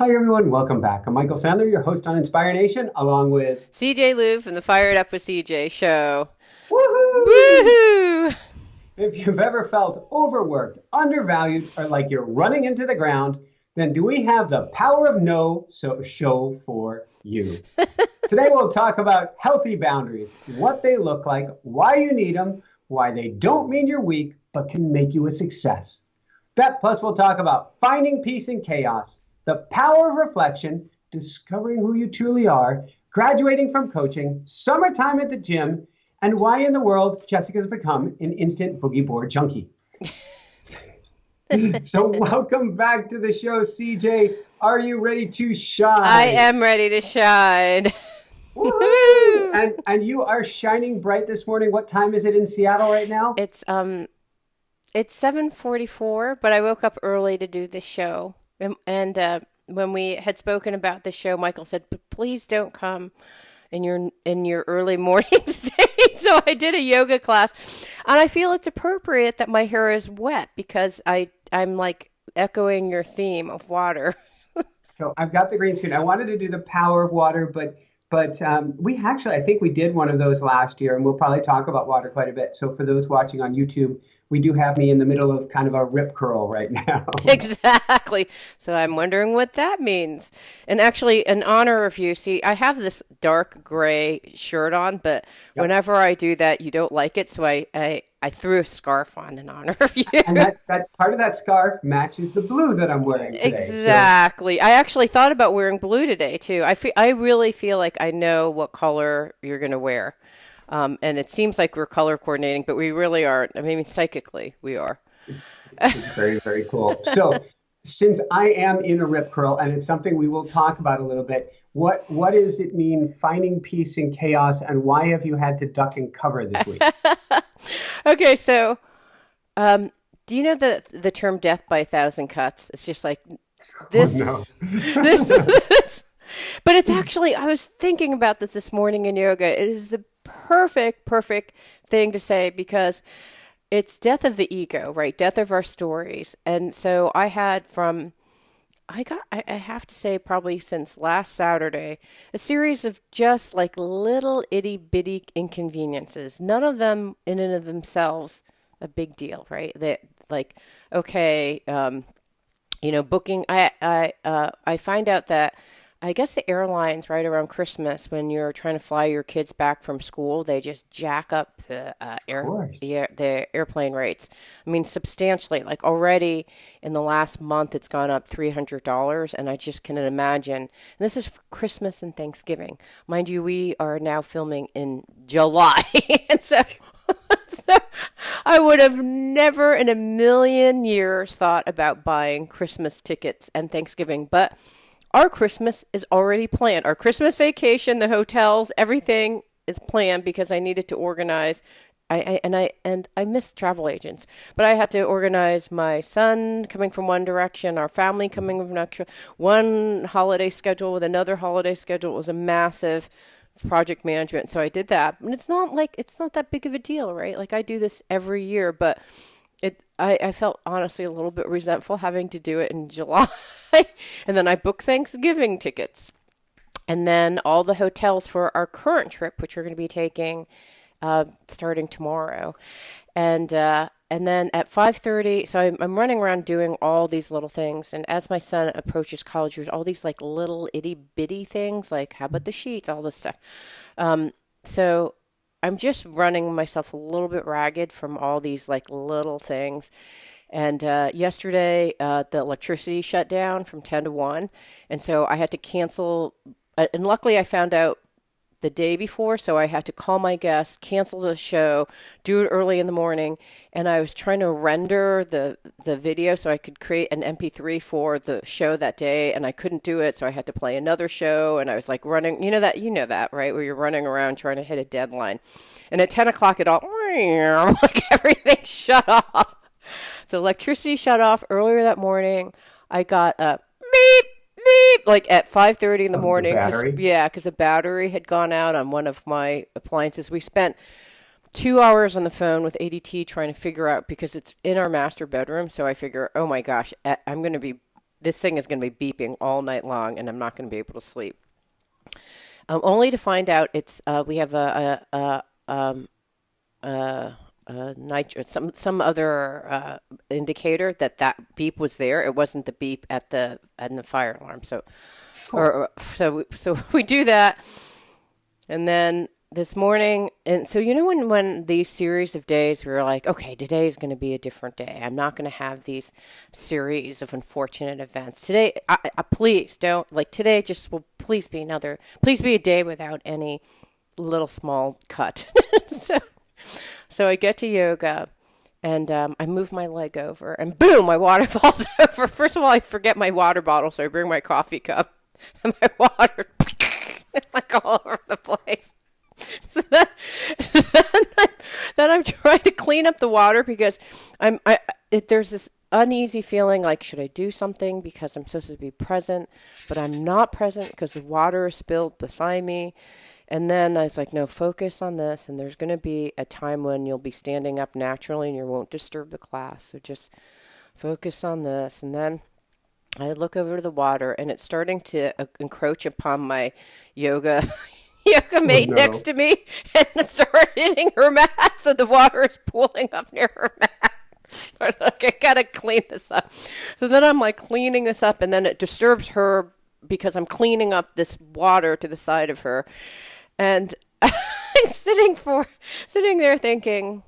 Hi, everyone. Welcome back. I'm Michael Sandler, your host on Inspire Nation, along with CJ Lou from the Fire It Up with CJ show. Woohoo! Woohoo! If you've ever felt overworked, undervalued, or like you're running into the ground, then do we have the power of no show for you? Today, we'll talk about healthy boundaries, what they look like, why you need them, why they don't mean you're weak, but can make you a success. That plus, we'll talk about finding peace in chaos, the power of reflection, discovering who you truly are, graduating from coaching, summertime at the gym, and why in the world Jessica's become an instant boogie board junkie. So, welcome back to the show, CJ. Are you ready to I shine? am ready to shine. Woohoo! Woo! And you are shining bright this morning. What time is it in Seattle right now? It's it's 7:44, but I woke up early to do this show. And when we had spoken about the show, Michael said, "But please don't come in your early morning state." So I did a yoga class, and I feel it's appropriate that my hair is wet because I'm like echoing your theme of water. So I've got the green screen. I wanted to do the power of water, but we actually, I think we did one of those last year, and we'll probably talk about water quite a bit. So for those watching on YouTube, we do have me in the middle of kind of a rip curl right now. Exactly. So I'm wondering what that means. And actually, in honor of you, see, I have this dark gray shirt on, but Yep. whenever I do that, you don't like it. So I threw a scarf on in honor of you. And that part of that scarf matches the blue that I'm wearing today. So Exactly. I actually thought about wearing blue today too. I really feel like I know what color you're going to wear. And it seems like we're color coordinating, but we really aren't. I mean, psychically, we are. it's very, very cool. So since I am in a rip curl, and it's something we will talk about a little bit, what does it mean finding peace in chaos, and why have you had to duck and cover this week? Okay, so um, do you know the term "death by a thousand cuts"? It's just like Oh this, no. this. But it's actually, I was thinking about this morning in yoga. It is the perfect thing to say because it's death of the ego, right? Death of our stories. And so I have to say, probably since last Saturday, a series of just like little itty bitty inconveniences. None of them in and of themselves a big deal, right? That like, okay, booking. I find out that I guess the airlines right around Christmas when you're trying to fly your kids back from school, they just jack up the Of course. the airplane rates. I mean, substantially. Like already in the last month, it's gone up $300, and I just can imagine. And this is for Christmas and Thanksgiving, mind you. We are now filming in July, and so I would have never in a million years thought about buying Christmas tickets and Thanksgiving, but our Christmas is already planned. Our Christmas vacation, the hotels, everything is planned because I needed to organize. I miss travel agents, but I had to organize my son coming from one direction, our family coming from another, one holiday schedule with another holiday schedule. It was a massive project management, so I did that. And it's not that big of a deal, right? Like I do this every year, but I felt honestly a little bit resentful having to do it in July. And then I booked Thanksgiving tickets. And then all the hotels for our current trip, which we're going to be taking starting tomorrow. And then at 5:30, so I'm running around doing all these little things. And as my son approaches college, there's all these like little itty bitty things, like how about the sheets, all this stuff. So I'm just running myself a little bit ragged from all these like little things. And yesterday, the electricity shut down from 10 to 1. And so I had to cancel. And luckily, I found out the day before. So I had to call my guest, cancel the show, do it early in the morning. And I was trying to render the video so I could create an MP3 for the show that day. And I couldn't do it. So I had to play another show. And I was like running, you know that, right? Where you're running around trying to hit a deadline. And at 10 o'clock, it all, like everything shut off. The electricity shut off earlier that morning. I got a beep beep like at 5:30 in the Of the morning because battery. yeah, because the battery had gone out on one of my appliances. We spent 2 hours on the phone with ADT trying to figure out because it's in our master bedroom. So I figure, oh my gosh, I'm going to be this thing is going to be beeping all night long, and I'm not going to be able to sleep. Only to find out it's we have some other indicator that beep was there. It wasn't the beep at the fire alarm. So Cool. so we do that, and then this morning, and so when these series of days we were like, okay, today is going to be a different day. I'm not going to have these series of unfortunate events today. Please don't, like, today just will please be a day without any little small cut. so so I get to yoga. And I move my leg over, and boom, my water falls over. First of all, I forget my water bottle, so I bring my coffee cup, and my water like all over the place. So then I'm trying to clean up the water because there's this uneasy feeling like, should I do something because I'm supposed to be present, but I'm not present because the water is spilled beside me. And then I was like, no, focus on this. And there's going to be a time when you'll be standing up naturally and you won't disturb the class. So just focus on this. And then I look over to the water, and it's starting to encroach upon my yoga Oh mate next no. to me, and it started hitting her mat. So the water is pooling up near her mat. I was like, I gotta clean this up. So then I'm like cleaning this up, and then it disturbs her because I'm cleaning up this water to the side of her. And I'm sitting there thinking,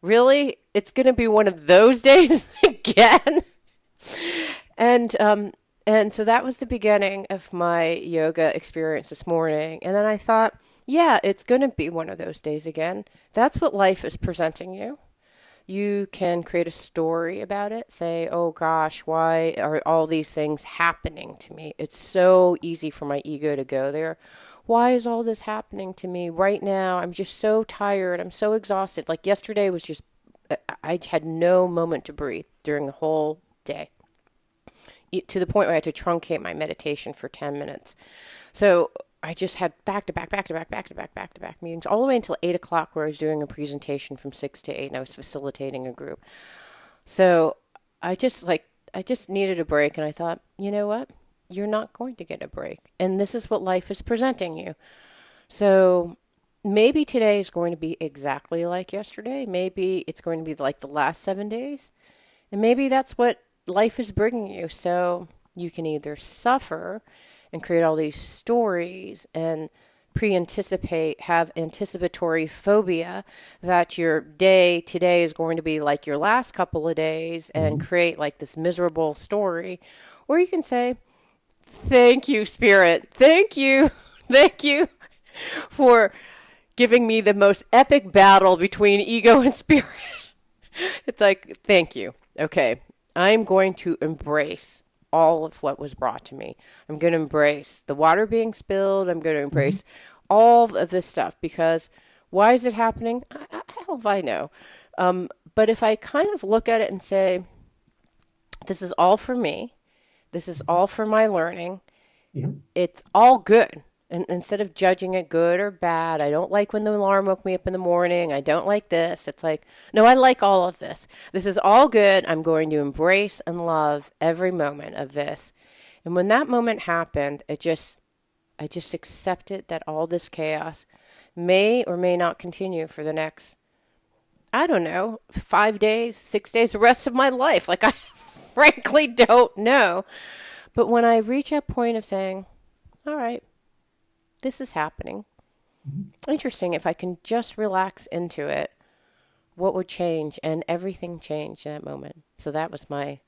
really? It's going to be one of those days again? And and so that was the beginning of my yoga experience this morning. And then I thought, yeah, it's going to be one of those days again. That's what life is presenting you. You can create a story about it. Say, oh gosh, why are all these things happening to me? It's so easy for my ego to go there. Why is all this happening to me right now? I'm just so tired. I'm so exhausted. Like yesterday was just, I had no moment to breathe during the whole day, to the point where I had to truncate my meditation for 10 minutes. So I just had back to back, back to back, back to back, back to back meetings all the way until 8 o'clock, where I was doing a presentation from 6 to 8, and I was facilitating a group. So I just needed a break, and I thought, you know what? You're not going to get a break. And this is what life is presenting you. So maybe today is going to be exactly like yesterday. Maybe it's going to be like the last 7 days. And maybe that's what life is bringing you. So you can either suffer and create all these stories and have anticipatory phobia that your day today is going to be like your last couple of days and Mhm. create like this miserable story. Or you can say, thank you, Spirit. Thank you. Thank you for giving me the most epic battle between ego and spirit. It's like, thank you. Okay. I'm going to embrace all of what was brought to me. I'm going to embrace the water being spilled. I'm going to Mhm. embrace all of this stuff because why is it happening? Hell if I know. But if I kind of look at it and say, this is all for me, this is all for my learning, Yeah. it's all good. And instead of judging it good or bad, I don't like when the alarm woke me up in the morning. I don't like this. It's like, no, I like all of this. This is all good. I'm going to embrace and love every moment of this. And when that moment happened, I just accepted that all this chaos may or may not continue for the next, I don't know, 5 days, 6 days, the rest of my life. Like, I frankly don't know. But when I reach that point of saying, all right, this is happening. Mhm. Interesting. If I can just relax into it, what would change? And everything changed in that moment. So that was my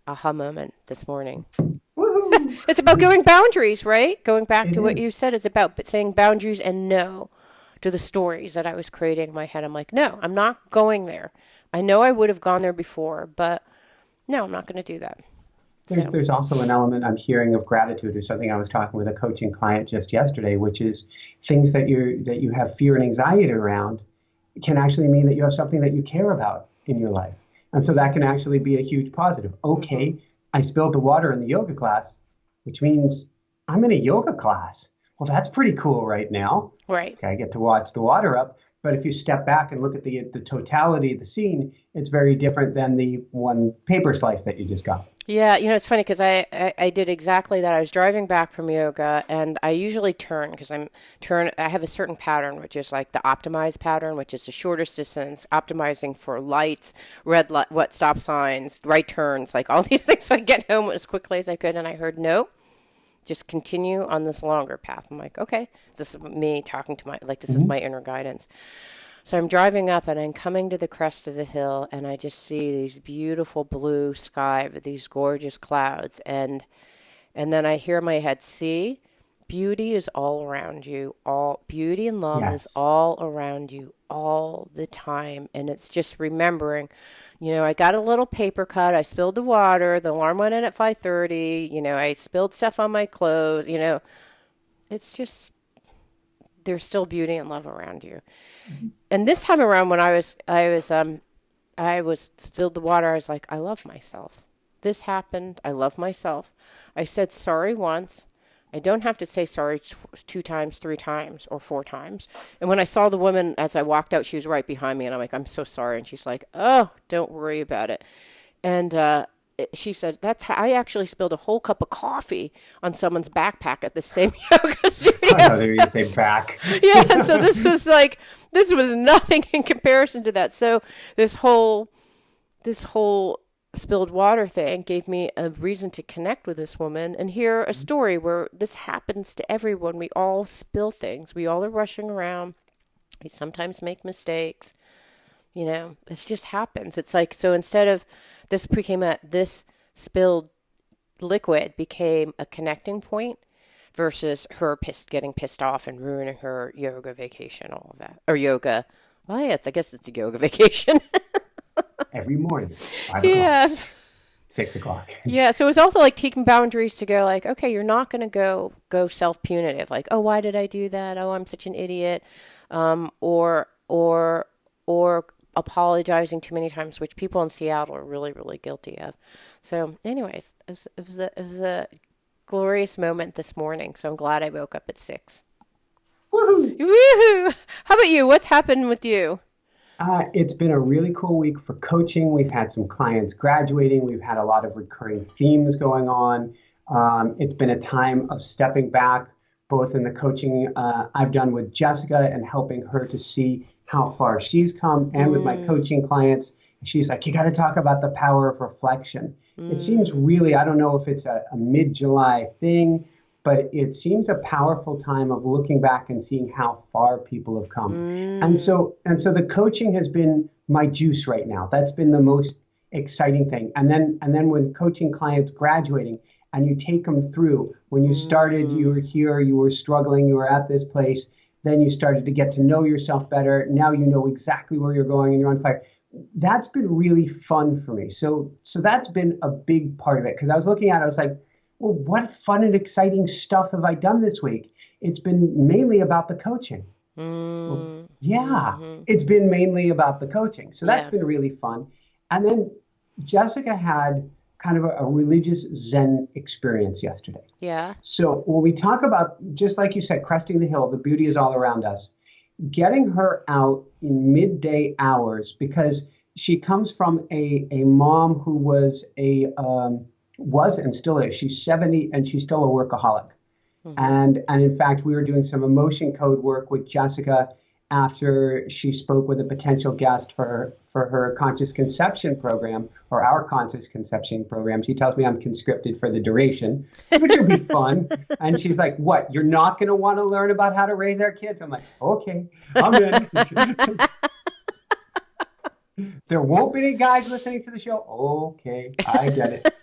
aha moment this morning. Woohoo! It's about going boundaries, right? Going back It to what you is. said, it's about saying boundaries and no to the stories that I was creating in my head. I'm like, no, I'm not going there. I know I would have gone there before, but no, I'm not going to do that. There's So, there's also an element I'm hearing of gratitude, or something I was talking with a coaching client just yesterday, which is things that you have fear and anxiety around can actually mean that you have something that you care about in your life. And so that can mm-hmm, actually be a huge positive. mm-hmm, Okay, I spilled the water in the yoga class, which means I'm in a yoga class. Well, that's pretty cool right now. right. Okay, I get to watch the water up. But if you step back and look at the totality of the scene, it's very different than the one paper slice that you just got. Yeah, it's funny because I did exactly that. I was driving back from yoga and I usually turn because I have a certain pattern, which is like the optimized pattern, which is the shortest distance, optimizing for lights, red light, what stop signs, right turns, like all these things. So I get home as quickly as I could and I heard, no, just continue on this longer path. I'm like, okay, this is me talking to this is Mhm. my inner guidance. So I'm driving up and I'm coming to the crest of the hill and I just see these beautiful blue sky with these gorgeous clouds and then I hear in my head, see, beauty is all around you. All beauty and love is Yes. all around you all the time. And it's just remembering, I got a little paper cut. I spilled the water. The alarm went in at 5:30. I spilled stuff on my clothes. It's just there's still beauty and love around you. And this time around when I was spilled the water, I was like, I love myself. This happened. I love myself. I said sorry once. I don't have to say sorry two times, three times, or four times. And when I saw the woman as I walked out, she was right behind me, and I'm like, I'm so sorry. And she's like, oh, don't worry about it. And she said, I actually spilled a whole cup of coffee on someone's backpack at the same yoga I studio. thought they were going to say back. Yeah, and so this was nothing in comparison to that. So this whole spilled water thing gave me a reason to connect with this woman and hear a story where this happens to everyone. We all spill things. We all are rushing around. We sometimes make mistakes. It just happens. It's like, so instead of this spilled liquid became a connecting point versus her getting pissed off and ruining her yoga vacation, all of that. Or yoga. Well, yeah, I guess it's a yoga vacation. Every morning, 5 o'clock, Yes. 6 o'clock. Yeah, so it's also like taking boundaries to go like, okay, you're not going to go self-punitive, like, oh, why did I do that? Oh, I'm such an idiot, or apologizing too many times, which people in Seattle are really, really guilty of. So, anyways, it was a glorious moment this morning. So I'm glad I woke up at 6. Woohoo! Woohoo! How about you? What's happened with you? It's been a really cool week for coaching. We've had some clients graduating. We've had a lot of recurring themes going on. It's been a time of stepping back, both in the coaching I've done with Jessica and helping her to see how far she's come, and with my Mm, coaching clients. She's like, you got to talk about the power of reflection. It seems mm, really, I don't know if it's a mid-July thing, but it seems a powerful time of looking back and seeing how far people have come. mm, And so the coaching has been my juice right now. That's been the most exciting thing. And then when coaching clients graduating and you take them through, when you started, you mm, were here, you were struggling, you were at this place, then you started to get to know yourself better. Now you know exactly where you're going and you're on fire. That's been really fun for me. So that's been a big part of it, because I was looking at it, I was like, well, what fun and exciting stuff have I done this week? It's been mainly about the coaching. Well, mm, yeah, mm-hmm. it's been mainly about the coaching. So that's Yeah, been really fun. And then Jessica had kind of a religious Zen experience yesterday. yeah. So when we talk about, just like you said, cresting the hill, the beauty is all around us, getting her out in midday hours, because she comes from a mom who was and still is. She's 70 and she's still a workaholic. Mm-hmm. And in fact, we were doing some emotion code work with Jessica after she spoke with a potential guest for her conscious conception program, or our conscious conception program. She tells me I'm conscripted for the duration, which will be fun. And she's like, "What? You're not going to want to learn about how to raise our kids?" I'm like, "Okay, I'm in." There won't be any guys listening to the show. Okay, I get it.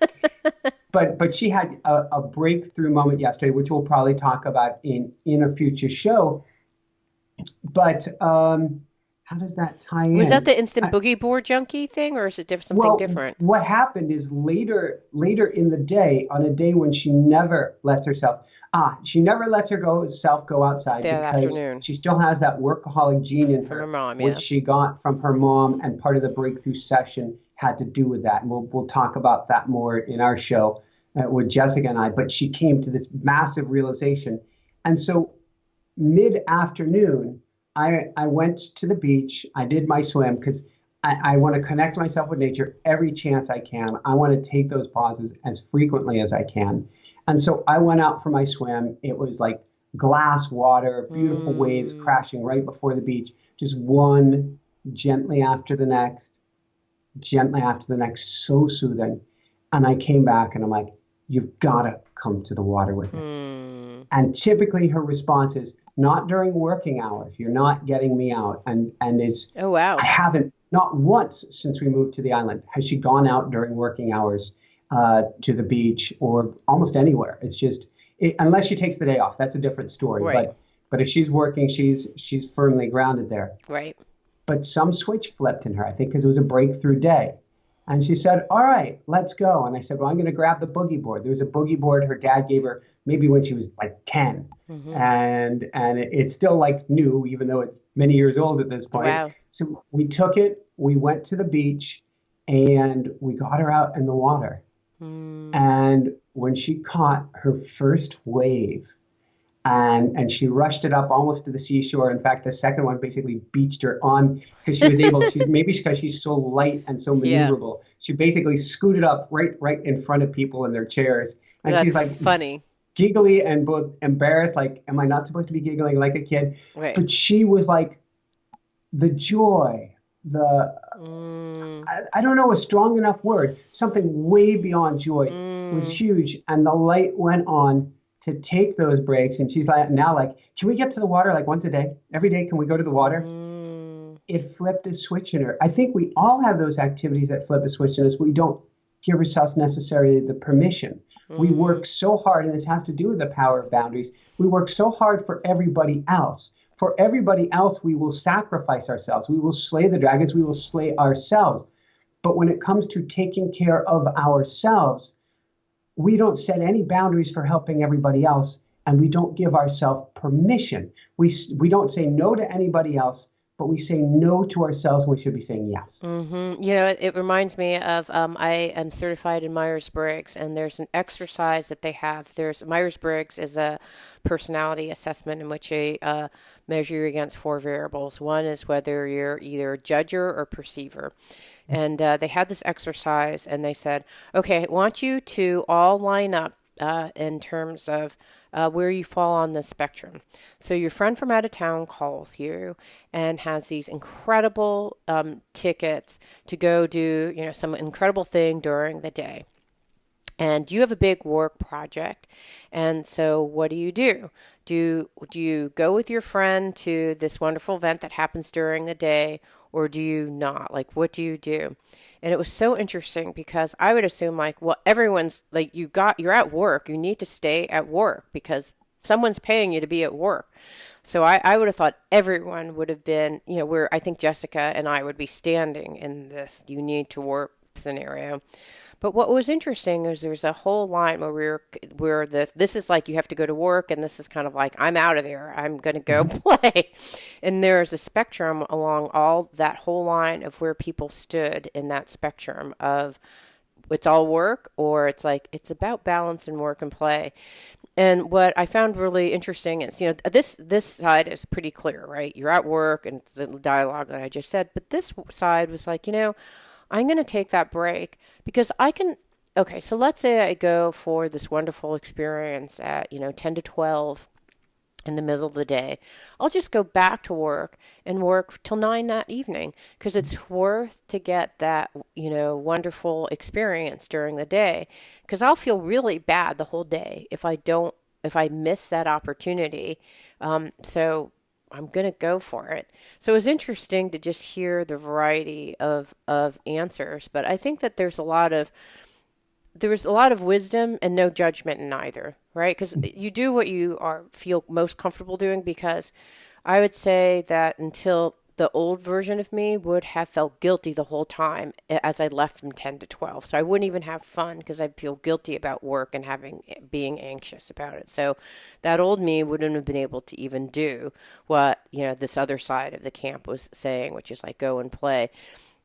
But she had a breakthrough moment yesterday, which we'll probably talk about in a future show. But how does that tie Was that in? the instant boogie board junkie thing, or is it something Well, different? what happened is later in the day, on a day when she never lets herself go outside, That because afternoon she still has that workaholic gene in from her her, mom, which yeah. she got from her mom, and part of the breakthrough session had to do with that. And we'll talk about that more in our show with Jessica and I. But she came to this massive realization, and so mid afternoon, I went to the beach. I did my swim, because I want to connect myself with nature every chance I can. I want to take those pauses as frequently as I can. And so I went out for my swim. It was like glass water, beautiful waves Mm. crashing right before the beach, just one gently after the next, gently after the next, so soothing. And I came back and I'm like, you've got to come to the water with me. Hmm. And typically her response is, not during working hours. You're not getting me out. And it's, Oh, I wow. haven't, not once since we moved to the island has she gone out during working hours to the beach or almost anywhere. It's just, unless she takes the day off, that's a different story. Right. But if she's working, she's firmly grounded there. Right. But some switch flipped in her, I think, because it was a breakthrough day. And she said, all right, let's go. And I said, well, I'm going to grab the boogie board. There was a boogie board her dad gave her maybe when she was like 10. Hmm. And it's still like new, even though it's many years old at this point. Wow. So we took it, we went to the beach, and we got her out in the water. Mm. And when she caught her first wave, and she rushed it up almost to the seashore. In fact, the second one basically beached her on because she was able. She maybe because she's so light and so Yeah. maneuverable. She basically scooted up right in front of people in their chairs, and she's That's like funny. giggly and both embarrassed. Like, am I not supposed to be giggling like a kid? Right. But she was like the joy, the Mm. I don't know a strong enough word. Something way beyond joy was Mm. huge, and the light went on to take those breaks. And she's like, now, like, can we get to the water like once a day? Every day, can we go to the water? Mm. It flipped a switch in her. I think we all have those activities that flip a switch in us. We don't give ourselves necessarily the permission. We Mm. work so hard, and this has to do with the power of boundaries. We work so hard for everybody else. For everybody else, we will sacrifice ourselves. We will slay the dragons. We will slay ourselves. But when it comes to taking care of ourselves, we don't set any boundaries for helping everybody else, and we don't give ourselves permission. We don't say no to anybody else, but we say no to ourselves when we should be saying yes. Hmm. You know, it reminds me of I am certified in Myers-Briggs, and there's an exercise that they have. There's Myers-Briggs is a personality assessment in which they measure you against four variables. One is whether you're either a judger or perceiver. And they had this exercise, and they said, okay, I want you to all line up in terms of where you fall on the spectrum. So your friend from out of town calls you and has these incredible tickets to go do, you know, some incredible thing during the day. And you have a big work project. And so what do? Do you go with your friend to this wonderful event that happens during the day, or do you not? Like, what do you do? And it was so interesting because I would assume like, well, everyone's like, you're at work. You need to stay at work because someone's paying you to be at work. So I would have thought everyone would have been, you know, where I think Jessica and I would be standing in this you need to work scenario. But what was interesting is there's a whole line where this is like you have to go to work, and this is kind of like I'm out of there. I'm going to go Mhm. play. And there's a spectrum along all that whole line of where people stood in that spectrum of it's all work or it's like it's about balance and work and play. And what I found really interesting is, you know, this side is pretty clear, right? You're at work and it's the dialogue that I just said, but this side was like, you know, I'm going to take that break because I can. Okay, so let's say I go for this wonderful experience at, you know, 10 to 12 in the middle of the day. I'll just go back to work and work till 9 that evening because it's worth to get that, you know, wonderful experience during the day because I'll feel really bad the whole day if I miss that opportunity. So I'm going to go for it. So it was interesting to just hear the variety of answers, but I think that there was a lot of wisdom and no judgment in either, right? Because you do what you are feel most comfortable doing. Because I would say that until the old version of me would have felt guilty the whole time as I left from 10 to 12. So I wouldn't even have fun because I'd feel guilty about work and being anxious about it. So that old me wouldn't have been able to even do what, you know, this other side of the camp was saying, which is like go and play.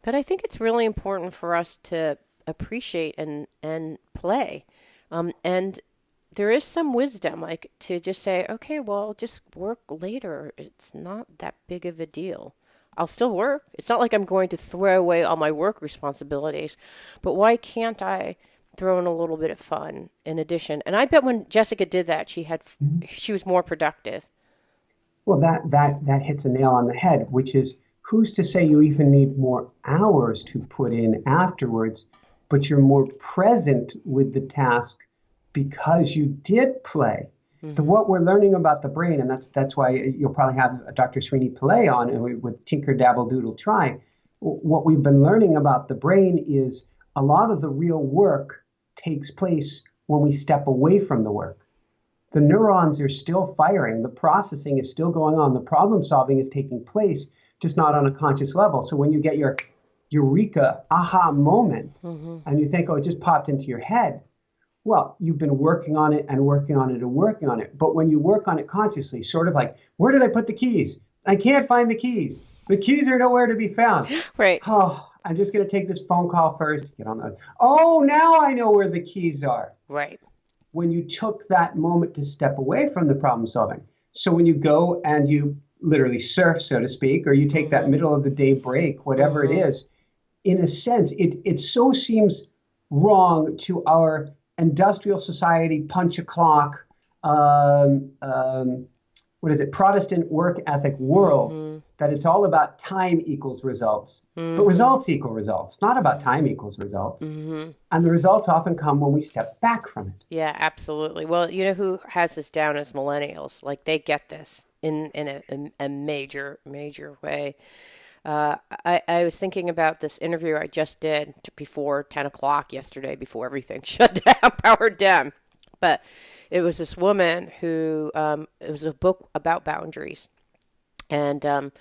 But I think it's really important for us to appreciate and play. And there is some wisdom, like to just say, okay, well, just work later. It's not that big of a deal. I'll still work. It's not like I'm going to throw away all my work responsibilities, but why can't I throw in a little bit of fun in addition? And I bet when Jessica did that, she was more productive. Well, that hits a nail on the head, which is who's to say you even need more hours to put in afterwards, but you're more present with the task because you did play. Hmm. What we're learning about the brain, and that's why you'll probably have Dr. Srini Pillay on with Tinker Dabble Doodle Try. What we've been learning about the brain is a lot of the real work takes place when we step away from the work. The neurons are still firing, the processing is still going on, the problem solving is taking place, just not on a conscious level. So when you get your eureka aha moment Hmm. and you think, oh, it just popped into your head, well, you've been working on it and working on it and working on it. But when you work on it consciously, sort of like, where did I put the keys? I can't find the keys. The keys are nowhere to be found. Right. Oh, I'm just going to take this phone call first. Get on the. Oh, now I know where the keys are. Right. When you took that moment to step away from the problem solving. So when you go and you literally surf, so to speak, or you take that Hmm. middle of the day break, whatever it Hmm. is, in a sense, it so seems wrong to our industrial society, punch a clock, um, um, what is it, Protestant work ethic world Hmm. that it's all about time equals results. But Hmm. results equal results, not about time Hmm. equals results. Hmm. And the results often come when we step back from it. Yeah, absolutely. Well, you know who has this down as millennials? Like they get this in a major way. Uh, I was thinking about this interview I just did before 10 o'clock yesterday, before everything shut down, powered down. But it was this woman who, it was a book about boundaries. And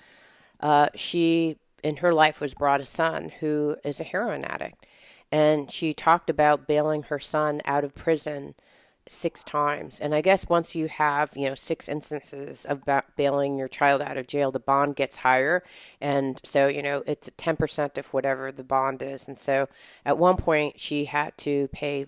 she, in her life, was brought a son who is a heroin addict. And she talked about bailing her son out of prison 6 times. And I guess once you have, 6 instances of bailing your child out of jail, the bond gets higher. And so, it's 10% of whatever the bond is. And so at one point, she had to pay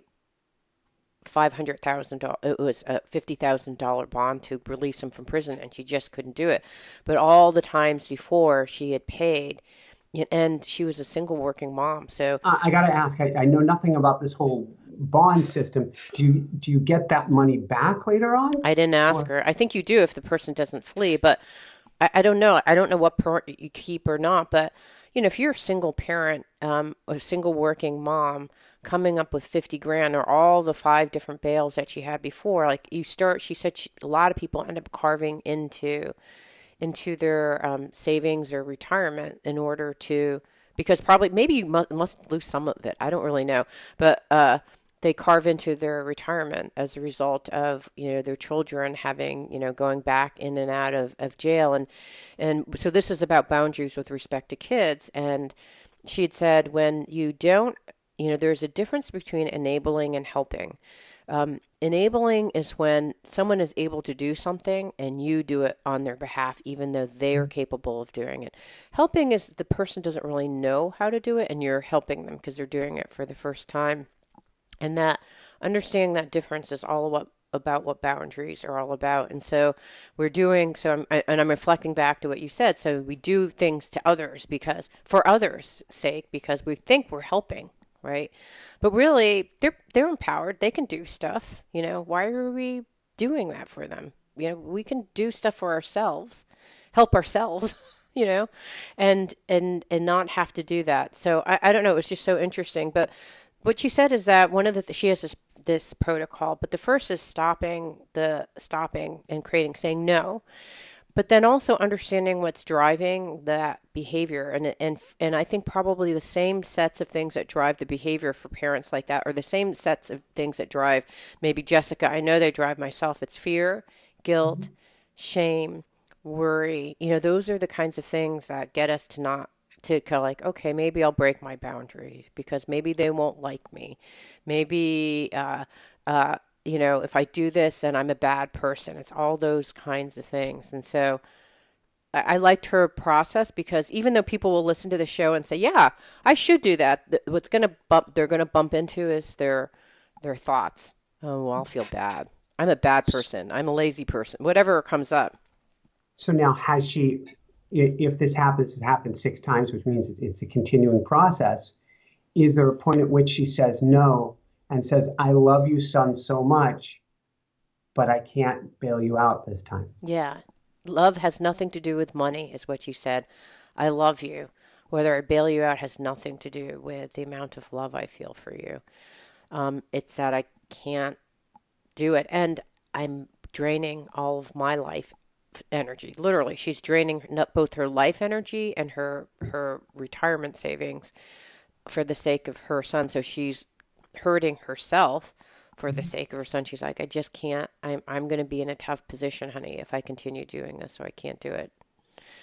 $500,000. It was a $50,000 bond to release him from prison, and she just couldn't do it. But all the times before, she had paid, and she was a single working mom. So I got to ask, I know nothing about this whole bond system. Do you get that money back later on? I didn't ask Or her. I think you do if the person doesn't flee, but I don't know. I don't know what part you keep or not. But if you're a single parent, a single working mom, coming up with 50 grand or all the 5 different bails that she had before, like you start. She said a lot of people end up carving into their savings or retirement in order to, because probably maybe you must lose some of it. I don't really know, but they carve into their retirement as a result of their children having going back in and out of jail. And so this is about boundaries with respect to kids. And she had said, when you don't, there's a difference between enabling and helping. Enabling is when someone is able to do something and you do it on their behalf, even though they are capable of doing it. Helping is the person doesn't really know how to do it, and you're helping them because they're doing it for the first time. And that understanding that difference is all about what boundaries are all about. And so I'm reflecting back to what you said. So we do things to others because for others' sake, because we think we're helping, right? But really, they're empowered. They can do stuff. Why are we doing that for them? We can do stuff for ourselves, help ourselves. And not have to do that. So I don't know. It was just so interesting. But what she said is that one of she has this protocol, but the first is stopping and creating, saying no, but then also understanding what's driving that behavior. And I think probably the same sets of things that drive the behavior for parents like that are the same sets of things that drive maybe Jessica. I know they drive myself. It's fear, guilt, shame, worry. Those are the kinds of things that get us to not to kind of like, okay, maybe I'll break my boundaries because maybe they won't like me. Maybe, if I do this, then I'm a bad person. It's all those kinds of things. And so I liked her process because even though people will listen to the show and say, yeah, I should do that, they're going to bump into is their thoughts. Oh, well, I'll feel bad. I'm a bad person. I'm a lazy person. Whatever comes up. so now has she? if this happens, it happens 6 times, which means it's a continuing process. Is there a point at which she says no and says, I love you, son, so much, but I can't bail you out this time? Yeah. Love has nothing to do with money, is what you said. I love you. Whether I bail you out has nothing to do with the amount of love I feel for you. It's that I can't do it. And I'm draining all of my life energy. Literally, she's draining both her life energy and her retirement savings for the sake of her son. So she's hurting herself for the sake of her son. She's like, I just can't. I'm going to be in a tough position, honey, if I continue doing this. So I can't do it.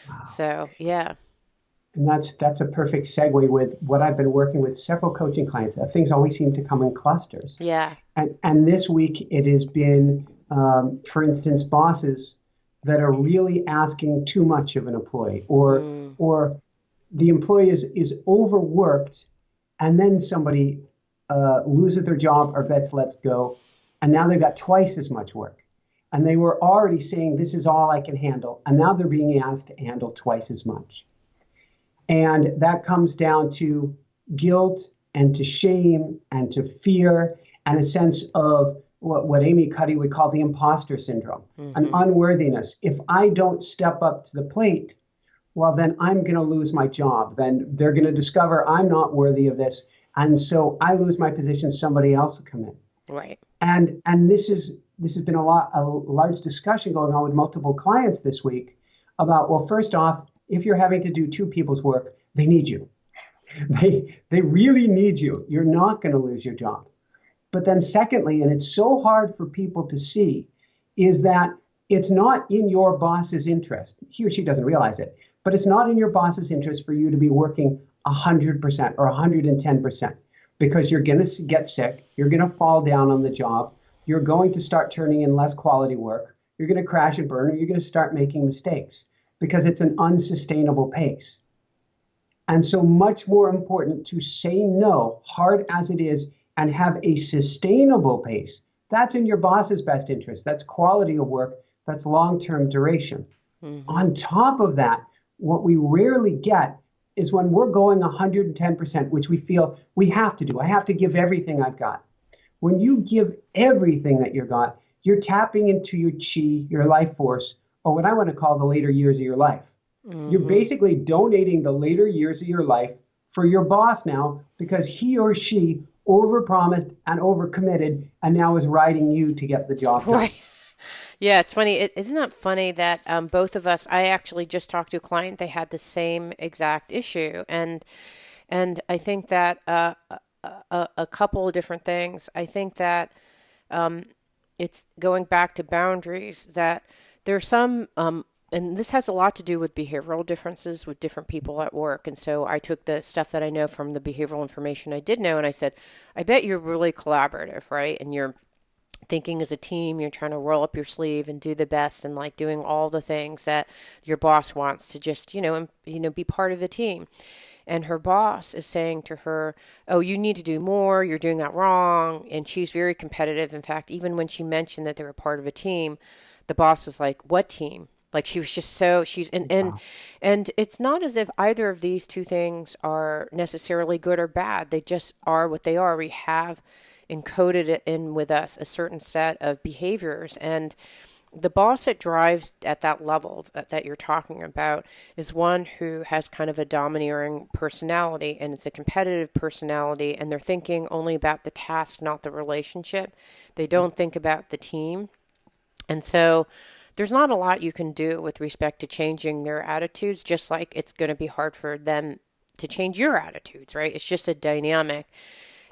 Wow. So yeah, And that's a perfect segue with what I've been working with several coaching clients. Things always seem to come in clusters. yeah, And this week it has been, for instance, bosses that are really asking too much of an employee, mm, or the employee is overworked, and then somebody loses their job or gets let go, and now they've got twice as much work. And they were already saying, this is all I can handle. And now they're being asked to handle twice as much. And that comes down to guilt and to shame and to fear and a sense of what Amy Cuddy would call the imposter syndrome, an mm-hmm, unworthiness. If I don't step up to the plate, well, then I'm going to lose my job. Then they're going to discover I'm not worthy of this. And so I lose my position, somebody else will come in. right, And this has been a large discussion going on with multiple clients this week about, well, first off, if you're having to do two people's work, they need you. They really need you. You're not going to lose your job. But then secondly, and it's so hard for people to see, is that it's not in your boss's interest. He or she doesn't realize it, but it's not in your boss's interest for you to be working 100% or 110% because you're going to get sick. You're going to fall down on the job. You're going to start turning in less quality work. You're going to crash and burn, or you're going to start making mistakes because it's an unsustainable pace. And so much more important to say no, hard as it is, and have a sustainable pace. That's in your boss's best interest. That's quality of work. That's long-term duration. mm-hmm, On top of that, what we rarely get is when we're going 110%, which we feel we have to do. I have to give everything I've got. When you give everything that you've got, you're tapping into your chi, your life force, or what I want to call the later years of your life. You're mm-hmm. basically donating the later years of your life for your boss now because he or she overpromised and overcommitted and now is riding you to get the job done. Right. Yeah, it's funny. Isn't that funny that both of us? I actually just talked to a client. They had the same exact issue, and I think that a couple of different things. I think that it's going back to boundaries. That there's some, and this has a lot to do with behavioral differences with different people at work. And so I took the stuff that I know from the behavioral information I did know, and I said, I bet you're really collaborative, right? And you're thinking as a team, you're trying to roll up your sleeve and do the best and like doing all the things that your boss wants to just, be part of the team. And her boss is saying to her, oh, you need to do more. You're doing that wrong. And she's very competitive. In fact, even when she mentioned that they were part of a team, the boss was like, what team? Like she was just so she's Wow. and it's not as if either of these two things are necessarily good or bad. They just are what they are. We have encoded it in with us a certain set of behaviors, and the boss that drives at that level that you're talking about is one who has kind of a domineering personality, and it's a competitive personality, and they're thinking only about the task, not the relationship. They don't think about the team. And so there's not a lot you can do with respect to changing their attitudes, just like it's going to be hard for them to change your attitudes, right? It's just a dynamic.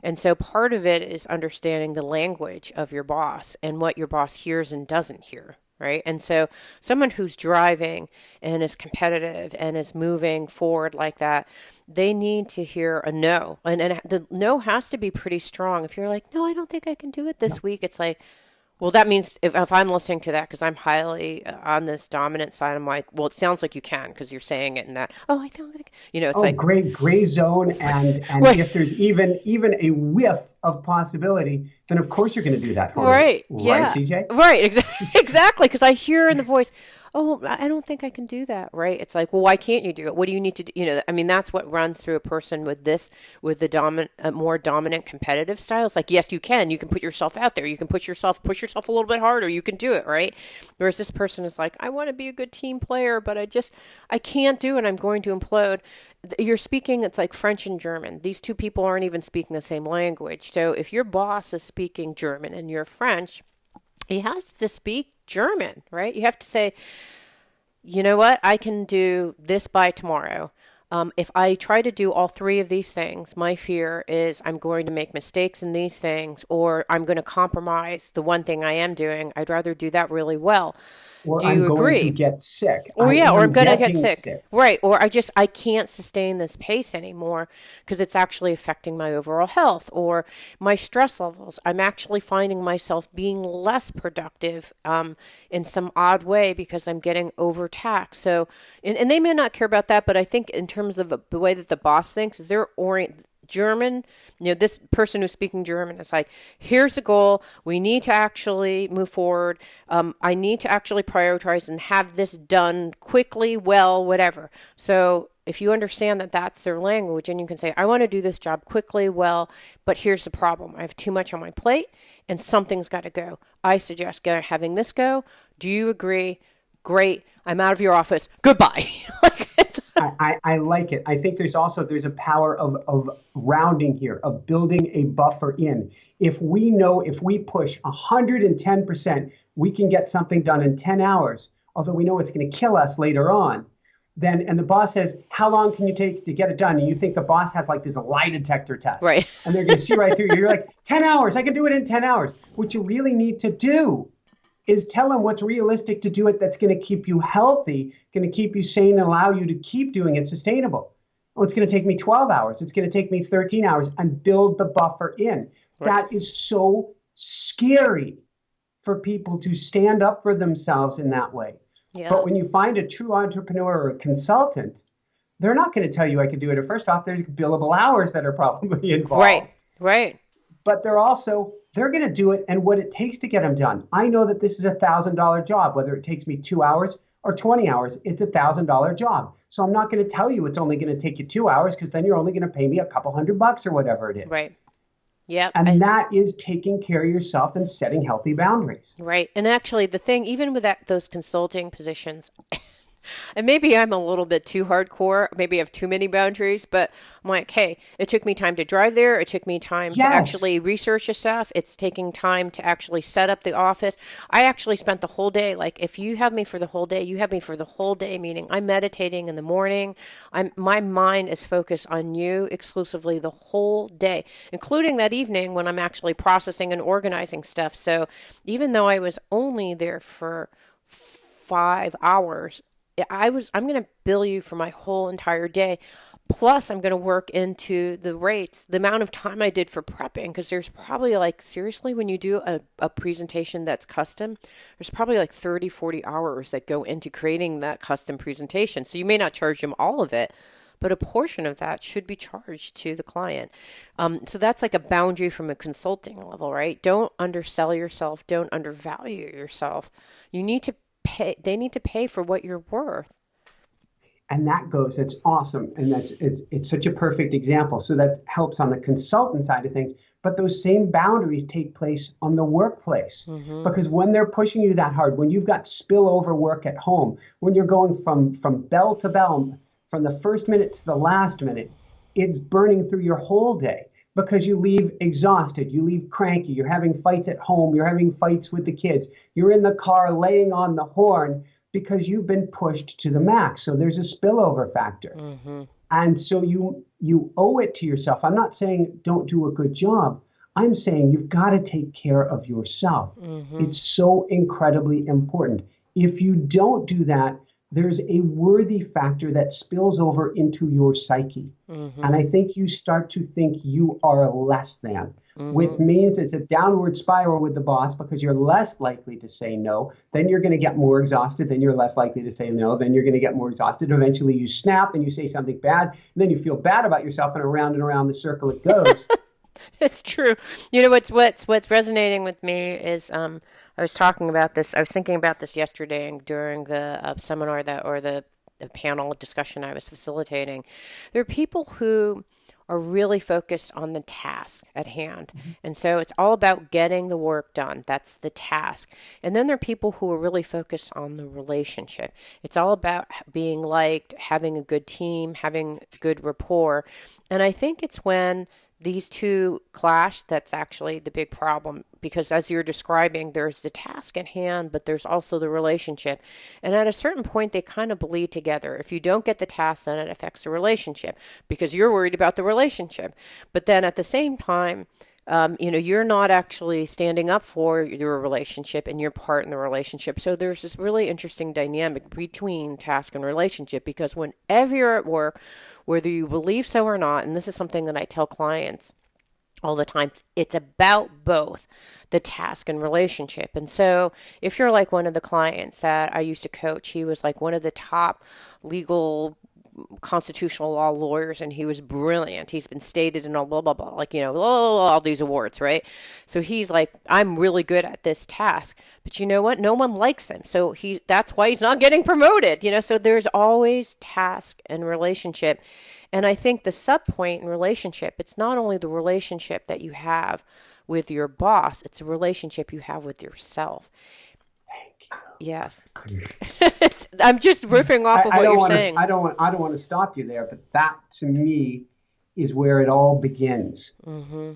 And so part of it is understanding the language of your boss and what your boss hears and doesn't hear, right? And so someone who's driving and is competitive and is moving forward like that, they need to hear a no. And the no has to be pretty strong. If you're like, no, I don't think I can do it this week, it's like, well, that means if I'm listening to that, because I'm highly on this dominant side, I'm like, well, it sounds like you can because you're saying it in that. Oh, I don't think, it's Oh, like, gray zone, and right, if there's even a whiff of possibility, then of course you're going to do that for me. Right. Right, Yeah. CJ? Right. Exactly. Because I hear in the voice, oh, I don't think I can do that. Right. It's like, well, why can't you do it? What do you need to do? I mean, that's what runs through a person with the more dominant competitive style. It's like, yes, you can. You can put yourself out there. You can push yourself a little bit harder. You can do it. Right. Whereas this person is like, I want to be a good team player, but I can't do it. I'm going to implode. You're speaking, it's like French and German. These two people aren't even speaking the same language. So if your boss is speaking German and you're French, he has to speak German, right? You have to say, you know what? I can do this by tomorrow. If I try to do all three of these things, my fear is I'm going to make mistakes in these things, or I'm going to compromise the one thing I am doing. I'd rather do that really well. Or Do I'm you going to agree? get sick. Or I yeah, or I'm am going to get getting sick. sick. Right. Or I can't sustain this pace anymore because it's actually affecting my overall health or my stress levels. I'm actually finding myself being less productive in some odd way because I'm getting overtaxed. So, and they may not care about that, but I think in terms of the way that the boss thinks, is they're German, this person who's speaking German is like, here's the goal. We need to actually move forward. I need to actually prioritize and have this done quickly, well, whatever. So if you understand that that's their language and you can say, I want to do this job quickly, well, but here's the problem. I have too much on my plate and something's got to go. I suggest having this go. Do you agree? Great. I'm out of your office. Goodbye. I like it. I think there's a power of rounding here, of building a buffer in. If we know if we push 110%, we can get something done in 10 hours, although we know it's going to kill us later on. And the boss says, how long can you take to get it done? And you think the boss has like this lie detector test. Right. And they're going to see right through you. You're like, 10 hours, I can do it in 10 hours. What you really need to do is tell them what's realistic to do it that's going to keep you healthy, going to keep you sane and allow you to keep doing it sustainable. Oh, it's going to take me 12 hours. It's going to take me 13 hours and build the buffer in. Right. That is so scary for people to stand up for themselves in that way. Yeah. But when you find a true entrepreneur or a consultant, they're not going to tell you I could do it. First off, there's billable hours that are probably involved. Right. But they're going to do it and what it takes to get them done. I know that this is $1,000 job, whether it takes me 2 hours or 20 hours, it's $1,000 job. So I'm not going to tell you it's only going to take you 2 hours because then you're only going to pay me a couple $100 or whatever it is. Right. Yeah. And that is taking care of yourself and setting healthy boundaries. Right. And actually the thing, even with those consulting positions, and maybe I'm a little bit too hardcore. Maybe I have too many boundaries, but I'm like, hey, it took me time to drive there. It took me time to actually research the stuff. It's taking time to actually set up the office. I actually spent the whole day. Like if you have me for the whole day, you have me for the whole day, meaning I'm meditating in the morning. My mind is focused on you exclusively the whole day, including that evening when I'm actually processing and organizing stuff. So even though I was only there for 5 hours, I'm going to bill you for my whole entire day. Plus, I'm going to work into the rates, the amount of time I did for prepping, because there's probably seriously, when you do a presentation that's custom, there's probably 30, 40 hours that go into creating that custom presentation. So you may not charge them all of it, but a portion of that should be charged to the client. So that's like a boundary from a consulting level, right? Don't undersell yourself. Don't undervalue yourself. You need to they need to pay for what you're worth. And it's awesome. And it's such a perfect example. So that helps on the consultant side of things. But those same boundaries take place on the workplace. Mm-hmm. Because when they're pushing you that hard, when you've got spillover work at home, when you're going from bell to bell, from the first minute to the last minute, it's burning through your whole day. Because you leave exhausted, you leave cranky, you're having fights at home, you're having fights with the kids, you're in the car laying on the horn because you've been pushed to the max. So there's a spillover factor. Mm-hmm. And so you owe it to yourself. I'm not saying don't do a good job. I'm saying you've got to take care of yourself. Mm-hmm. It's so incredibly important. If you don't do that, there's a worthy factor that spills over into your psyche. Mm-hmm. And I think you start to think you are less than, which means it's a downward spiral with the boss because you're less likely to say no. Then you're going to get more exhausted. Then you're less likely to say no. Then you're going to get more exhausted. Eventually you snap and you say something bad. And then you feel bad about yourself and around the circle it goes. It's true. You know what's resonating with me is I was talking about this. I was thinking about this yesterday during the seminar that or the panel discussion I was facilitating. There are people who are really focused on the task at hand. And so it's all about getting the work done. That's the task. And then there are people who are really focused on the relationship. It's all about being liked, having a good team, having good rapport. And I think it's when these two clash that's actually the big problem, because as you're describing, there's the task at hand, but there's also the relationship. And at a certain point, they kind of bleed together. If you don't get the task, then it affects the relationship because you're worried about the relationship. But then at the same time, you're not actually standing up for your relationship and your part in the relationship. So there's this really interesting dynamic between task and relationship, because whenever you're at work, whether you believe so or not, and this is something that I tell clients all the time, it's about both the task and relationship. And so if you're like one of the clients that I used to coach, he was like one of the top legal constitutional law lawyers, and he was brilliant. He's been stated in all blah, blah, blah, like, all these awards, right? So he's like, I'm really good at this task, but you know what? No one likes him. So that's why he's not getting promoted, so there's always task and relationship. And I think the sub point in relationship, it's not only the relationship that you have with your boss, it's a relationship you have with yourself. Yes. I'm just riffing off of what you're saying. I don't want to stop you there, but that to me is where it all begins.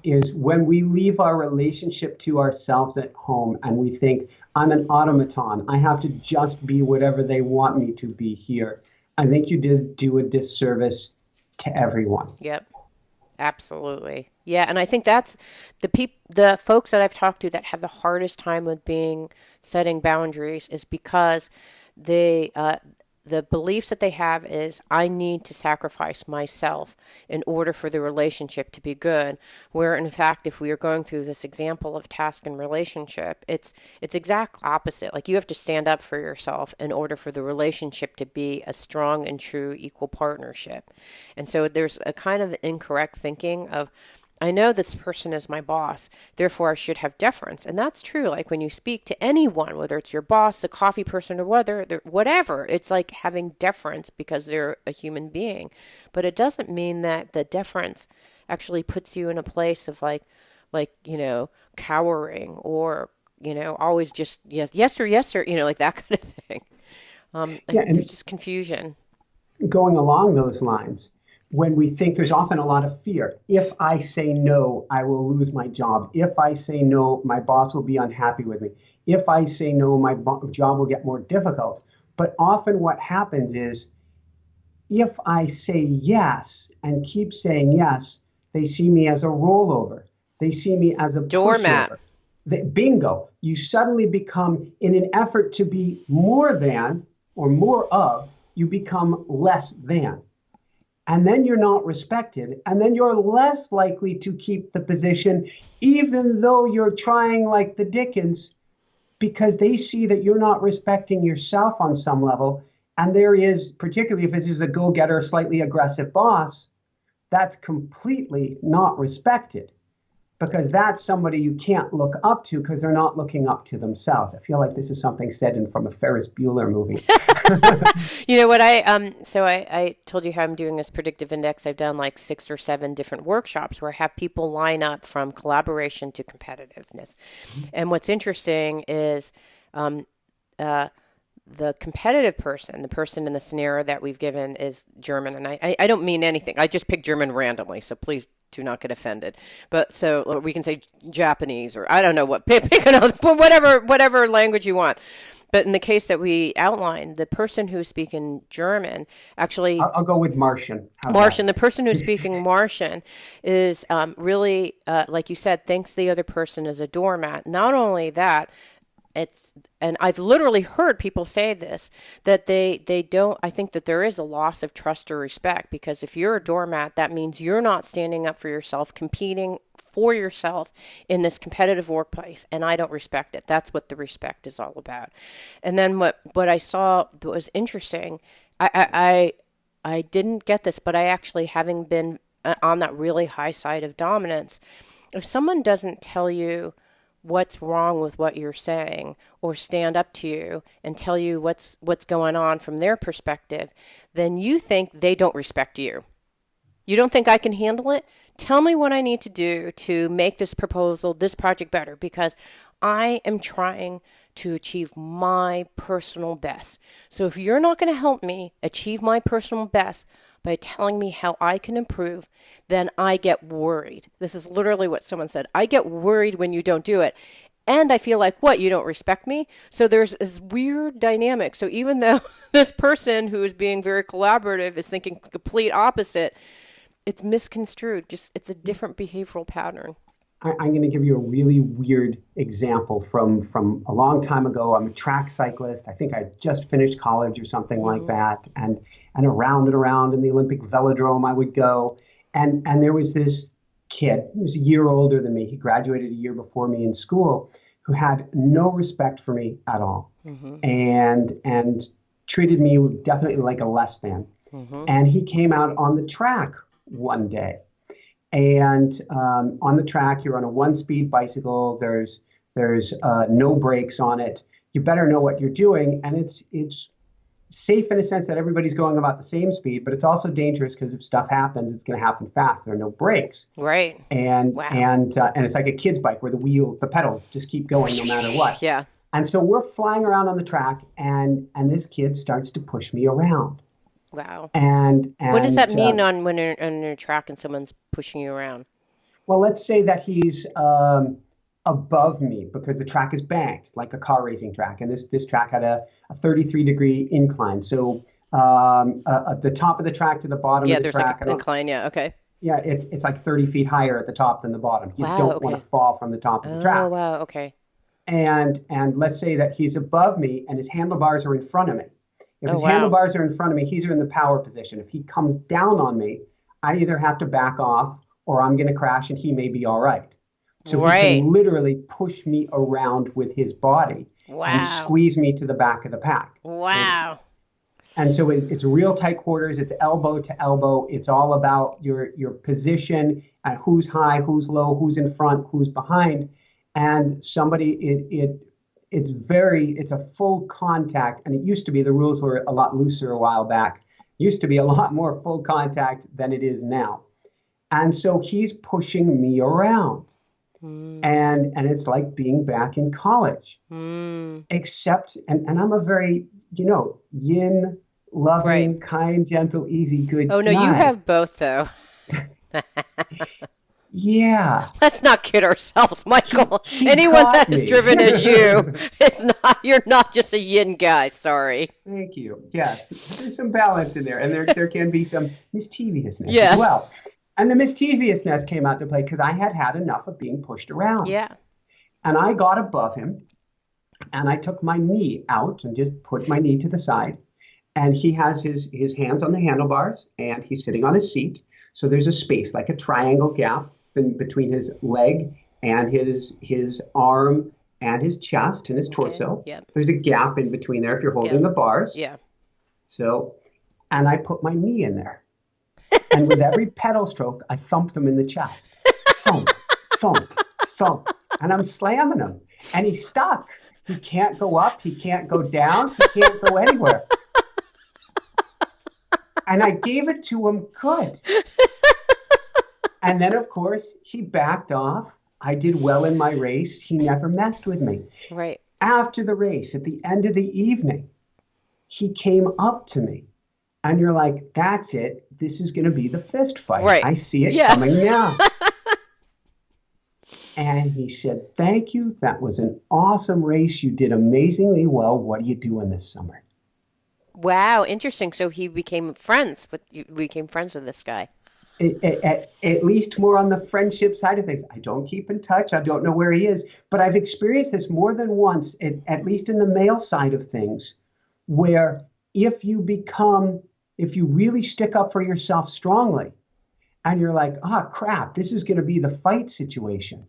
Is when we leave our relationship to ourselves at home and we think, I'm an automaton. I have to just be whatever they want me to be here. I think you did do a disservice to everyone. Yep. Absolutely. Yeah, and I think that's the folks that I've talked to that have the hardest time with setting boundaries is because they the beliefs that they have is I need to sacrifice myself in order for the relationship to be good. Where in fact, if we are going through this example of task and relationship, it's exact opposite. Like you have to stand up for yourself in order for the relationship to be a strong and true equal partnership. And so there's a kind of incorrect thinking of, I know this person is my boss, therefore I should have deference. And that's true. Like when you speak to anyone, whether it's your boss, the coffee person, or whatever, it's like having deference because they're a human being. But it doesn't mean that the deference actually puts you in a place of cowering or, always just yes sir, like that kind of thing. I think there's just confusion. Going along those lines, when we think there's often a lot of fear. If I say no, I will lose my job. If I say no, my boss will be unhappy with me. If I say no, my job will get more difficult. But often what happens is, if I say yes and keep saying yes, they see me as a rollover. They see me as a doormat. Bingo. You suddenly become, in an effort to be more than or more of, you become less than. And then you're not respected. And then you're less likely to keep the position, even though you're trying like the Dickens, because they see that you're not respecting yourself on some level. And there is, particularly if this is a go-getter, slightly aggressive boss, that's completely not respected, because that's somebody you can't look up to because they're not looking up to themselves. I feel like this is something said from a Ferris Bueller movie. You know what I told you how I'm doing this predictive index. I've done like 6 or 7 different workshops where I have people line up from collaboration to competitiveness. And what's interesting is the competitive person, the person in the scenario that we've given is German. And I don't mean anything. I just picked German randomly. So please do not get offended. But so we can say Japanese, or I don't know what, pick another, whatever language you want. But in the case that we outlined, the person who's speaking German actually... I'll go with Martian. Martian. The person who's speaking Martian is really, like you said, thinks the other person is a doormat. Not only that, and I've literally heard people say this, that they don't, I think that there is a loss of trust or respect, because if you're a doormat, that means you're not standing up for yourself, competing for yourself in this competitive workplace, and I don't respect it. That's what the respect is all about. And then what I saw that was interesting, I didn't get this, but I actually, having been on that really high side of dominance, If someone doesn't tell you what's wrong with what you're saying or stand up to you and tell you what's going on from their perspective, then you think they don't respect you. You don't think I can handle it? Tell me what I need to do to make this proposal, this project better, because I am trying to achieve my personal best. So if you're not going to help me achieve my personal best by telling me how I can improve, then I get worried. This is literally what someone said. I get worried when you don't do it. And I feel like, what, you don't respect me? So there's this weird dynamic. So even though this person who is being very collaborative is thinking complete opposite, it's misconstrued. Just it's a different behavioral pattern. I'm going to give you a really weird example from a long time ago. I'm a track cyclist. I think I just finished college or something like that, and around in the Olympic velodrome I would go, and there was this kid who was a year older than me. He graduated a year before me in school, who had no respect for me at all, and treated me definitely like a less than. And he came out on the track one day. And on the track, you're on a one-speed bicycle. There's no brakes on it. You better know what you're doing, and it's safe in a sense that everybody's going about the same speed, but it's also dangerous because if stuff happens, it's going to happen fast. There are no brakes, Right. and Wow. and it's like a kid's bike where the pedals just keep going no matter what. Yeah. And so we're flying around on the track, and this kid starts to push me around. Wow. And What does that mean uh, on when you're on your track and someone's pushing you around? Well, let's say that he's above me because the track is banked like a car racing track, and this track had a 33-degree incline. So at the top of the track to the bottom Yeah, of the there's like track, an incline. Yeah. Okay. yeah, it's like 30 feet higher at the top than the bottom. You Wow. don't want Okay. to fall from the top of the Oh, track. wow. Okay. And let's say that he's above me and his handlebars are in front of me. If Oh, his wow. handlebars are in front of me, he's in the power position. If he comes down on me, I either have to back off or I'm going to crash and he may be all right. So he Right. can literally push me around with his body and Wow. squeeze me to the back of the pack. Wow. It's real tight quarters. It's elbow to elbow. It's all about your position and who's high, who's low, who's in front, who's behind. And it's a full contact. And it used to be the rules were a lot looser a while back. Used to be a lot more full contact than it is now. And so he's pushing me around. And it's like being back in college. Except, and I'm a very, yin, loving, Right. kind, gentle, easy, good Oh, no, you guy. have both, though. Yeah, Let's not kid ourselves, Michael. he Anyone got that is me. driven as you is not, you're not just a yin guy. Sorry. Thank you. Yes, there's some balance in there, and there can be some mischievousness as Yes. well. And the mischievousness came out to play because I had had enough of being pushed around. Yeah. And I got above him, and I took my knee out and just put my knee to the side. And he has his hands on the handlebars, and he's sitting on his seat. So there's a space, like a triangle gap between his leg and his arm and his chest and his Okay. torso. Yep. There's a gap in between there if you're holding Yep. the bars. Yeah. So, and I put my knee in there. And with every pedal stroke, I thumped him in the chest. Thump, thump, thump. And I'm slamming him. And he's stuck. He can't go up. He can't go down. He can't go anywhere. And I gave it to him good. And then, of course, he backed off. I did well in my race. He never messed with me. Right. After the race, at the end of the evening, he came up to me. And you're like, that's it. This is going to be the fist fight. Right. I see it Yeah. coming now. And he said, thank you. That was an awesome race. You did amazingly well. What are you doing this summer? Wow. Interesting. So he became friends with you, became friends with this guy. At least more on the friendship side of things. I don't keep in touch. I don't know where he is. But I've experienced this more than once, at least in the male side of things, where if you really stick up for yourself strongly, and you're like, crap, this is going to be the fight situation.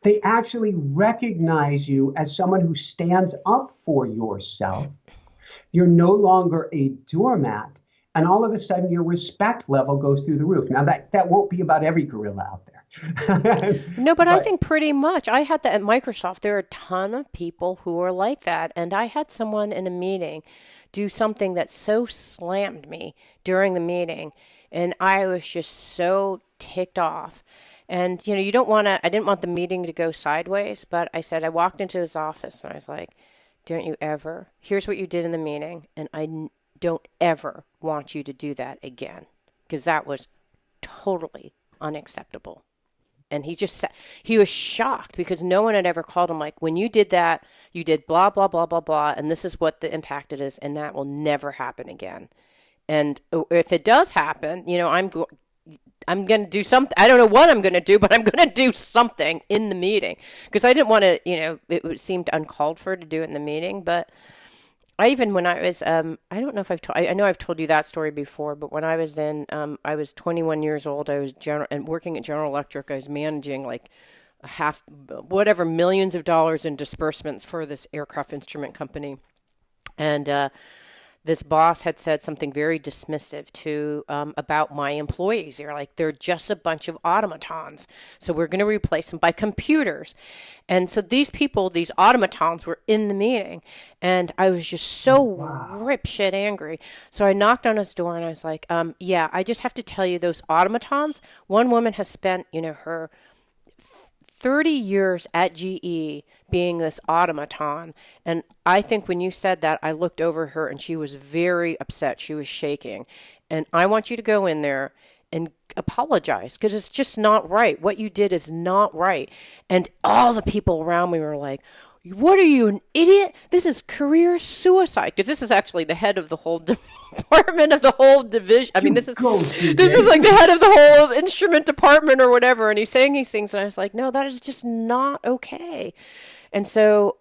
They actually recognize you as someone who stands up for yourself. You're no longer a doormat, And all of a sudden, your respect level goes through the roof. Now, that won't be about every gorilla out there. No, but I But think pretty much. I had that at Microsoft. There are a ton of people who are like that. And I had someone in a meeting do something that so slammed me during the meeting. And I was just so ticked off. And, you don't want to, I didn't want the meeting to go sideways, but I said, I walked into his office and I was like, don't you ever, here's what you did in the meeting. And don't ever want you to do that again. Because that was totally unacceptable. And he was shocked because no one had ever called him like, when you did that, you did blah, blah, blah, blah, blah. And this is what the impact it is. And that will never happen again. And if it does happen, I'm going to do something. I don't know what I'm going to do, but I'm going to do something in the meeting because I didn't want to, it seemed uncalled for to do it in the meeting. But when I was, I don't know if I know I've told you that story before, but when I was I was 21 years old. I was and working at General Electric. I was managing like whatever millions of dollars in disbursements for this aircraft instrument company. And, this boss had said something very dismissive about my employees. They're like, they're just a bunch of automatons. So we're going to replace them by computers. And so these automatons were in the meeting. And I was just so wow. ripshit angry. So I knocked on his door and I was like, yeah, I just have to tell you those automatons, one woman has spent, her 30 years at GE being this automaton. And I think when you said that, I looked over her and she was very upset. She was shaking. And I want you to go in there and apologize because it's just not right. What you did is not right. And all the people around me were like, what are you, an idiot? This is career suicide. Because this is actually the head of the whole department of the whole division. I mean, this is like the head of the whole instrument department or whatever. And he's saying these things. And I was like, no, that is just not okay. And so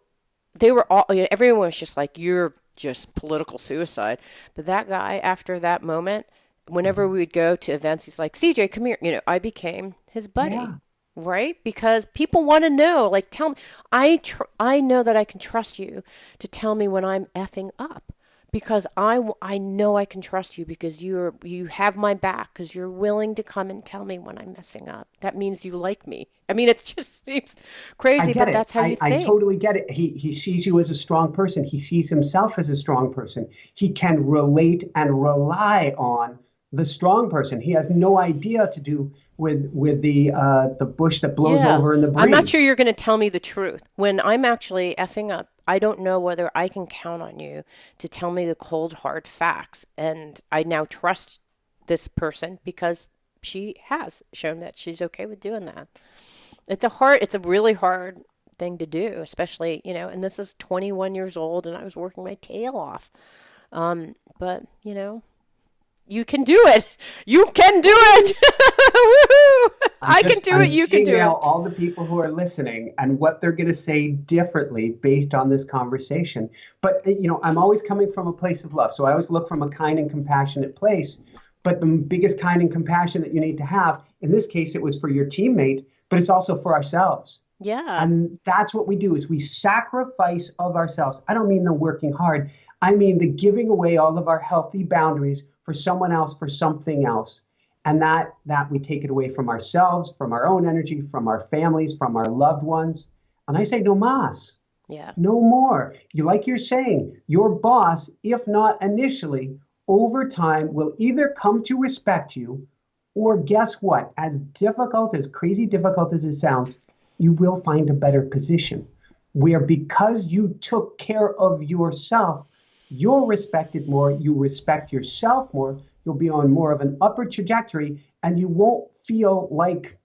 they were all, everyone was just like, you're just political suicide. But that guy, after that moment, whenever we would go to events, he's like, CJ, come here. I became his buddy. Yeah. Right? Because people want to know, like, tell me, I know that I can trust you to tell me when I'm effing up because I know I can trust you because you have my back because you're willing to come and tell me when I'm messing up. That means you like me. I mean, it just seems crazy, but that's how you think. I totally get it. He sees you as a strong person. He sees himself as a strong person. He can relate and rely on the strong person. He has no idea to do with the bush that blows over in the breeze. I'm not sure you're going to tell me the truth. When I'm actually effing up, I don't know whether I can count on you to tell me the cold, hard facts. And I now trust this person because she has shown that she's okay with doing that. It's a really hard thing to do, especially, and this is 21 years old and I was working my tail off. But, you can do it. You can do it. I can do it. You can do it. Now all the people who are listening and what they're going to say differently based on this conversation. But, I'm always coming from a place of love. So I always look from a kind and compassionate place. But the biggest kind and compassion that you need to have, in this case, it was for your teammate, but it's also for ourselves. Yeah. And that's what we do is we sacrifice of ourselves. I don't mean the working hard. I mean the giving away all of our healthy boundaries for someone else, for something else. And that we take it away from ourselves, from our own energy, from our families, from our loved ones. And I say, no mas. Yeah. No more. Like you're saying, your boss, if not initially, over time will either come to respect you or guess what? As crazy difficult as it sounds, you will find a better position where because you took care of yourself, you're respected more, you respect yourself more, you'll be on more of an upward trajectory, and you won't feel like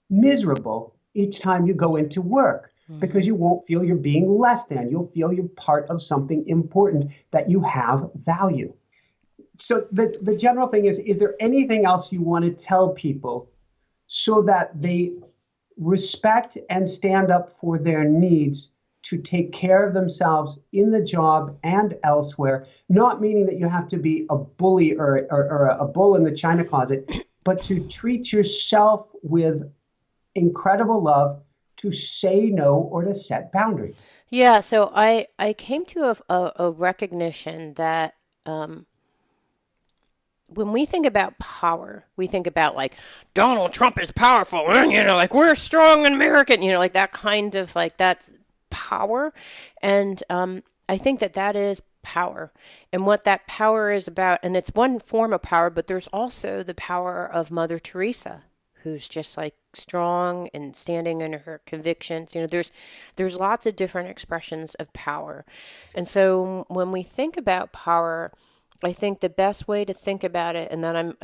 miserable each time you go into work because you won't feel you're being less than. You'll feel you're part of something important, that you have value. So the general thing is there anything else you want to tell people so that they respect and stand up for their needs to take care of themselves in the job and elsewhere, not meaning that you have to be a bully or a bull in the china closet, but to treat yourself with incredible love, to say no or to set boundaries? Yeah, so I came to a recognition that when we think about power, we think about like Donald Trump is powerful, and like we're strong and American, like that kind of like that's power. And I think that is power, and what that power is about. And it's one form of power, but there's also the power of Mother Teresa, who's just like strong and standing in her convictions. There's lots of different expressions of power. And so when we think about power, I think the best way to think about it, and then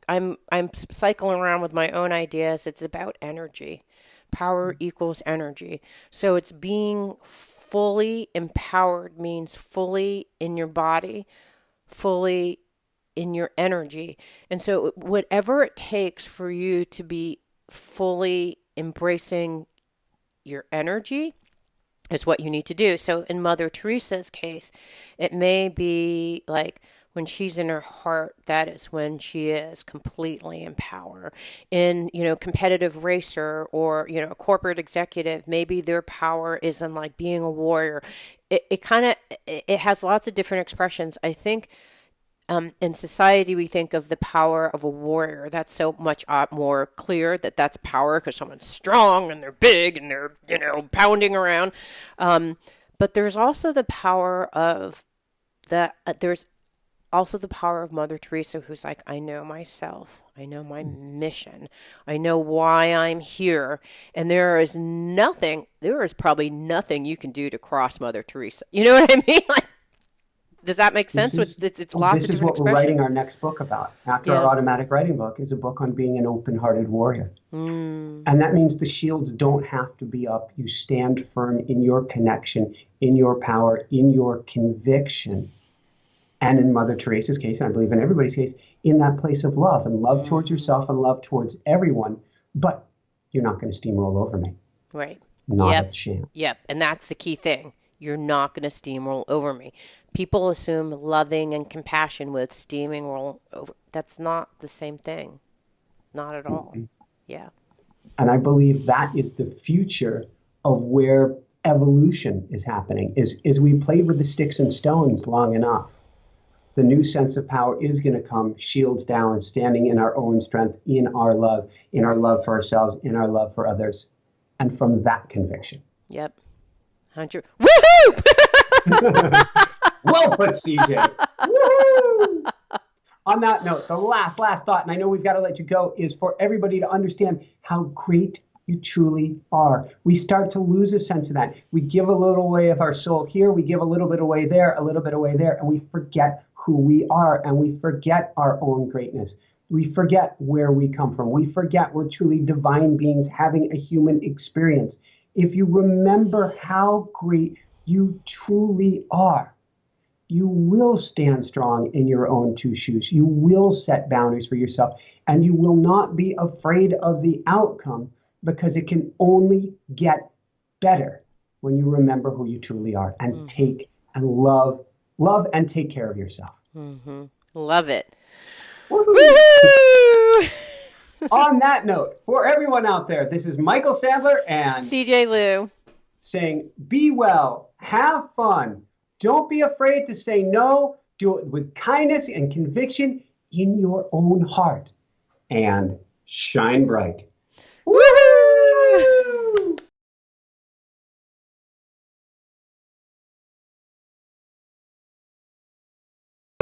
I'm cycling around with my own ideas. It's about energy. Power equals energy. So it's being fully empowered means fully in your body, fully in your energy. And so whatever it takes for you to be fully embracing your energy is what you need to do. So in Mother Teresa's case, it may be like when she's in her heart, that is when she is completely in power. In, competitive racer or, a corporate executive, maybe their power is in like being a warrior. It has lots of different expressions. I think in society, we think of the power of a warrior. That's so much more clear that's power because someone's strong and they're big and they're, pounding around. But there's also the power of there's also the power of Mother Teresa, who's like, I know myself. I know my mission. I know why I'm here. And there is probably nothing you can do to cross Mother Teresa. You know what I mean? Like, does that make sense? It's lots of different expressions. This is what we're writing our next book about. After our automatic writing book is a book on being an open-hearted warrior. And that means the shields don't have to be up. You stand firm in your connection, in your power, in your conviction. And in Mother Teresa's case, and I believe in everybody's case, in that place of love and love towards yourself and love towards everyone. But you're not going to steamroll over me. Right. Not a chance. Yep. And that's the key thing. You're not going to steamroll over me. People assume loving and compassion with steamroll over. That's not the same thing. Not at all. Yeah. And I believe that is the future of where evolution is happening, is we played with the sticks and stones long enough. The new sense of power is going to come, shields down, standing in our own strength, in our love for ourselves, in our love for others. And from that conviction. Yep. 100. Woohoo! Well put, CJ. Woohoo! On that note, the last thought, and I know we've got to let you go, is for everybody to understand how great you truly are. We start to lose a sense of that. We give a little away of our soul here, we give a little bit away there, a little bit away there, and we forget who we are, and we forget our own greatness. We forget where we come from. We forget we're truly divine beings having a human experience. If you remember how great you truly are, you will stand strong in your own two shoes. You will set boundaries for yourself, and you will not be afraid of the outcome, because it can only get better when you remember who you truly are and take and love and take care of yourself. Love it. Woohoo! On that note, for everyone out there, this is Michael Sandler and CJ Liu saying, be well, have fun. Don't be afraid to say no. Do it with kindness and conviction in your own heart. And shine bright. Woohoo!